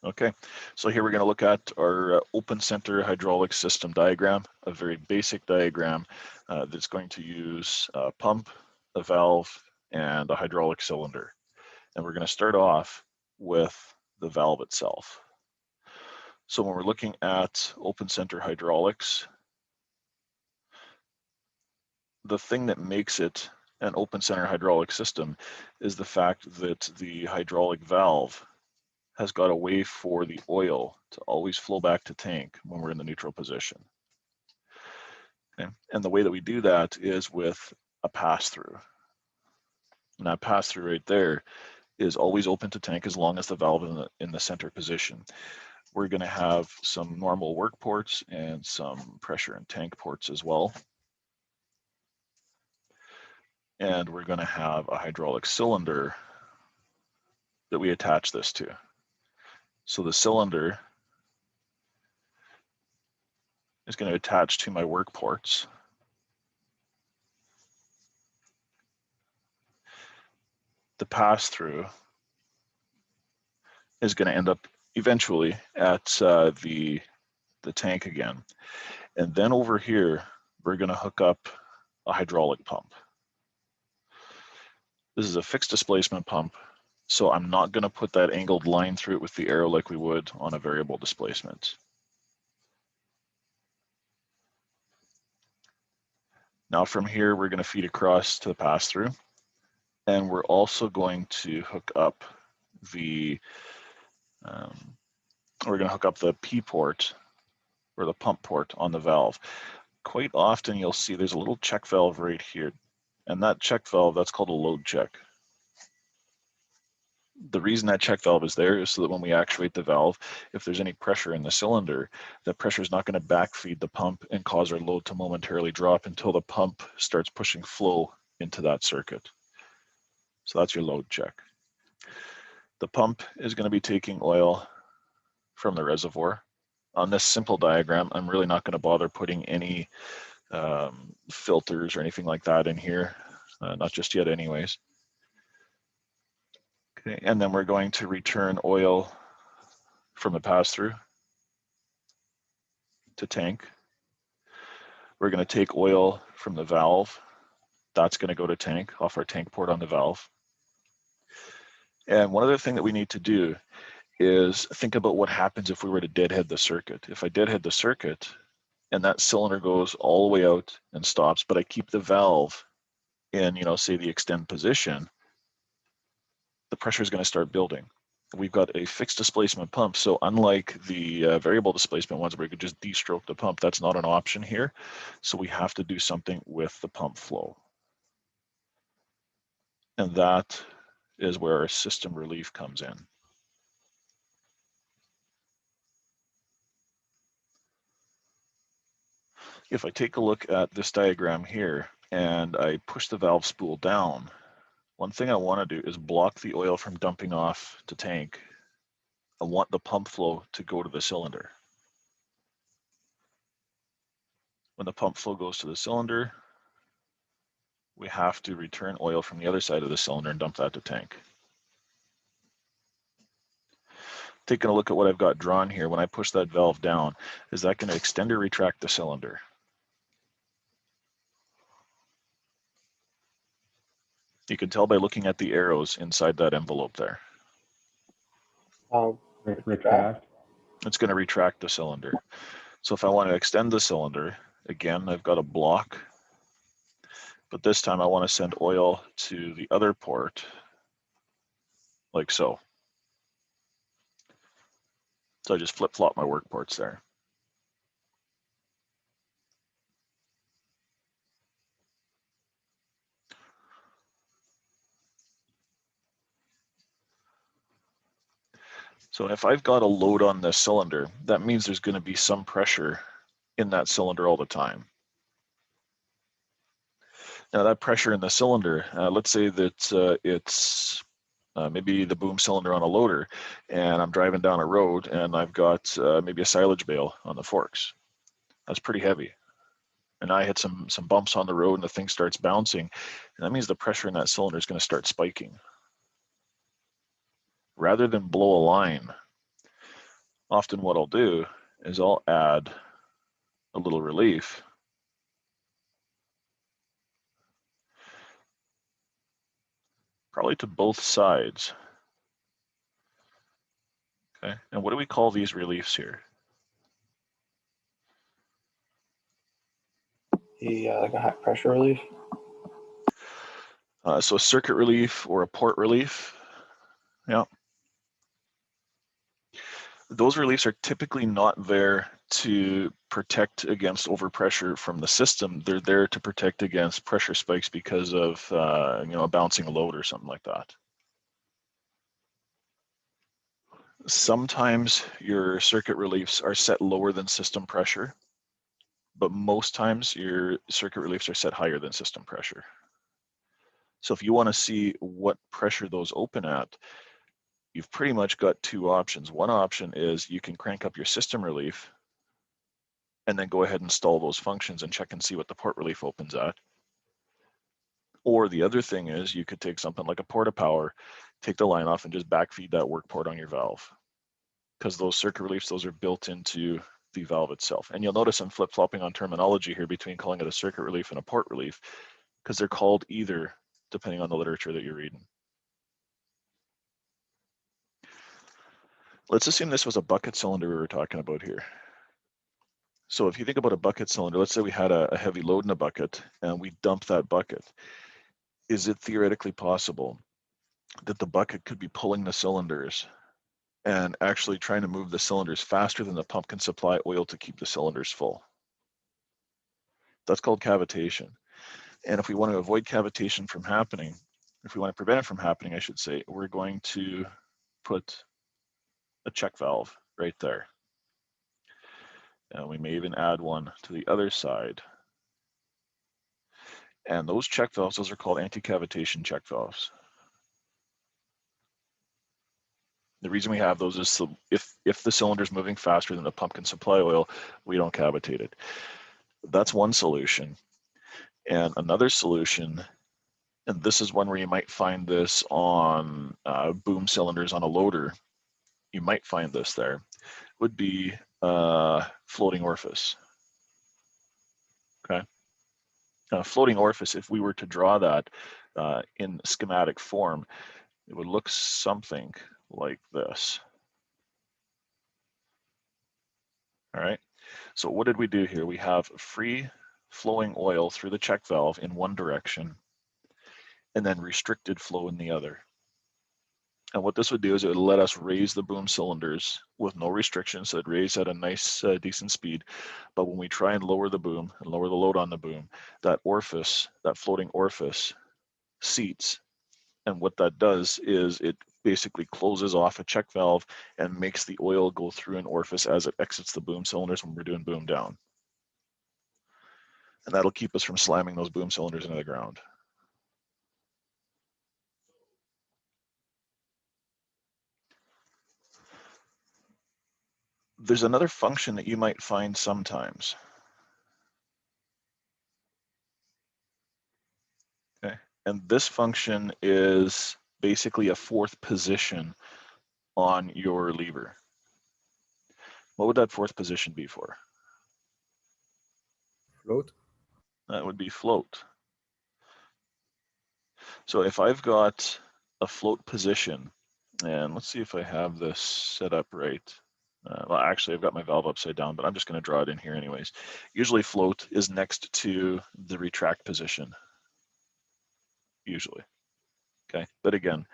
Okay, so here we're going to look at our open center hydraulic system diagram, a very basic diagram that's going to use a pump, a valve, and a hydraulic cylinder. And we're going to start off with the valve itself. So when we're looking at open center hydraulics, the thing that makes it an open center hydraulic system is the fact that the hydraulic valve has got a way for the oil to always flow back to tank when we're in the neutral position. Okay? And the way that we do that is with a pass-through. And that pass-through right there is always open to tank as long as the valve is in the center position. We're going to have some normal work ports and some pressure and tank ports as well. And we're going to have a hydraulic cylinder that we attach this to. So the cylinder is going to attach to my work ports. The pass-through is going to end up eventually at the tank again. And then over here, we're going to hook up a hydraulic pump. This is a fixed displacement pump, so I'm not going to put that angled line through it with the arrow like we would on a variable displacement. Now from here, we're going to feed across to the pass-through, and we're also going to hook up the P port or the pump port on the valve. Quite often you'll see there's a little check valve right here, and that check valve, that's called a load check. The reason that check valve is there is so that when we actuate the valve, if there's any pressure in the cylinder, that pressure is not going to backfeed the pump and cause our load to momentarily drop until the pump starts pushing flow into that circuit. So that's your load check. The pump is going to be taking oil from the reservoir. On this simple diagram, I'm really not going to bother putting any filters or anything like that in here, not just yet anyways. Okay, and then we're going to return oil from the pass-through to tank. We're going to take oil from the valve. That's going to go to tank off our tank port on the valve. And one other thing that we need to do is think about what happens if we were to deadhead the circuit. If I deadhead the circuit and that cylinder goes all the way out and stops, but I keep the valve in, say the extend position, the pressure is going to start building. We've got a fixed displacement pump, so unlike the variable displacement ones where you could just de-stroke the pump, that's not an option here. So we have to do something with the pump flow. And that is where our system relief comes in. If I take a look at this diagram here and I push the valve spool down, one thing I want to do is block the oil from dumping off to tank. I want the pump flow to go to the cylinder. When the pump flow goes to the cylinder, we have to return oil from the other side of the cylinder and dump that to tank. Taking a look at what I've got drawn here, when I push that valve down, is that going to extend or retract the cylinder? You can tell by looking at the arrows inside that envelope there. Retract. It's going to retract the cylinder. So if I want to extend the cylinder, again, I've got a block, but this time I want to send oil to the other port, like so. So I just flip-flop my work ports there. So if I've got a load on this cylinder, that means there's going to be some pressure in that cylinder all the time. Now that pressure in the cylinder, let's say that it's maybe the boom cylinder on a loader, and I'm driving down a road and I've got maybe a silage bale on the forks. That's pretty heavy. And I hit some bumps on the road and the thing starts bouncing, and that means the pressure in that cylinder is going to start spiking. Rather than blow a line, often what I'll do is I'll add a little relief probably to both sides. Okay, and what do we call these reliefs here? Like a high pressure relief. So a circuit relief or a port relief. Yeah. Those reliefs are typically not there to protect against overpressure from the system. They're there to protect against pressure spikes because of a bouncing load or something like that. Sometimes your circuit reliefs are set lower than system pressure, but most times your circuit reliefs are set higher than system pressure. So if you want to see what pressure those open at, you've pretty much got two options. One option is you can crank up your system relief and then go ahead and install those functions and check and see what the port relief opens at. Or the other thing is you could take something like a port of power, take the line off and just backfeed that work port on your valve. Because those circuit reliefs, those are built into the valve itself. And you'll notice I'm flip-flopping on terminology here between calling it a circuit relief and a port relief, because they're called either depending on the literature that you're reading. Let's assume this was a bucket cylinder we were talking about here. So if you think about a bucket cylinder, let's say we had a heavy load in a bucket and we dump that bucket. Is it theoretically possible that the bucket could be pulling the cylinders and actually trying to move the cylinders faster than the pump can supply oil to keep the cylinders full? That's called cavitation. And if we want to avoid cavitation from happening, if we want to prevent it from happening, I should say, we're going to put a check valve right there. And we may even add one to the other side. And those check valves, those are called anticavitation check valves. The reason we have those is so if the cylinder is moving faster than the pump can supply oil, we don't cavitate it. That's one solution. And another solution, and this is one where you might find this on boom cylinders on a loader, you might find this there, would be floating orifice. Okay. Floating orifice, if we were to draw that in schematic form, it would look something like this. All right. So what did we do here? We have free flowing oil through the check valve in one direction and then restricted flow in the other. And what this would do is it would let us raise the boom cylinders with no restrictions, so it'd raise at a nice, decent speed. But when we try and lower the boom and lower the load on the boom, that orifice, that floating orifice, seats. And what that does is it basically closes off a check valve and makes the oil go through an orifice as it exits the boom cylinders when we're doing boom down. And that'll keep us from slamming those boom cylinders into the ground. There's another function that you might find sometimes. Okay, and this function is basically a fourth position on your lever. What would that fourth position be for? Float. That would be float. So if I've got a float position, and let's see if I have this set up right. Well, actually, I've got my valve upside down, but I'm just going to draw it in here anyways. Usually float is next to the retract position, usually. Okay, but again,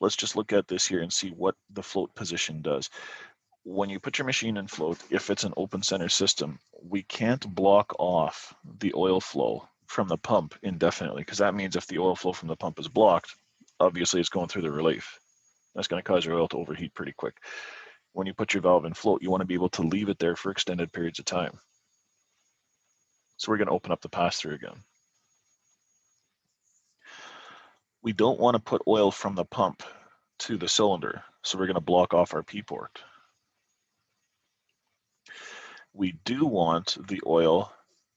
let's just look at this here and see what the float position does. When you put your machine in float, if it's an open center system, we can't block off the oil flow from the pump indefinitely, because that means if the oil flow from the pump is blocked, obviously it's going through the relief. That's going to cause your oil to overheat pretty quick. When you put your valve in float, you want to be able to leave it there for extended periods of time. So we're going to open up the pass-through again. We don't want to put oil from the pump to the cylinder, so we're going to block off our P-port. We do want the oil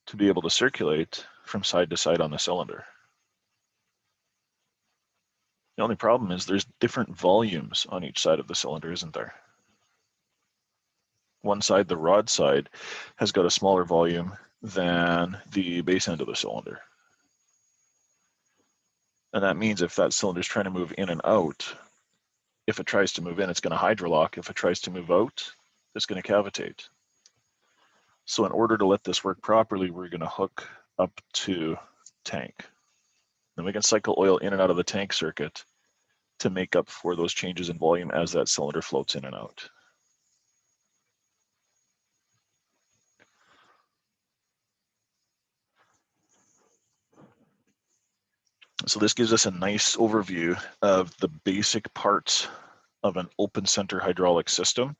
to be able to circulate from side to side on the cylinder. The only problem is there's different volumes on each side of the cylinder, isn't there? one side, the rod side, has got a smaller volume than the base end of the cylinder. And that means if that cylinder is trying to move in and out, if it tries to move in, it's going to hydrolock. If it tries to move out, it's going to cavitate. So in order to let this work properly, we're going to hook up to tank. Then we can cycle oil in and out of the tank circuit to make up for those changes in volume as that cylinder floats in and out. So this gives us a nice overview of the basic parts of an open center hydraulic system.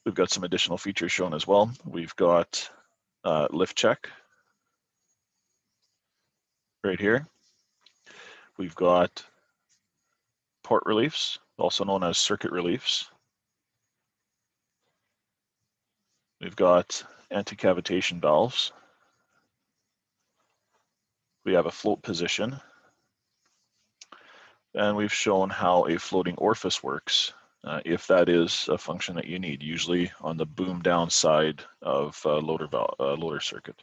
We've got some additional features shown as well. We've got lift check right here. We've got port reliefs, also known as circuit reliefs. We've got anticavitation valves. We have a float position. And we've shown how a floating orifice works, if that is a function that you need, usually on the boom down side of loader circuit.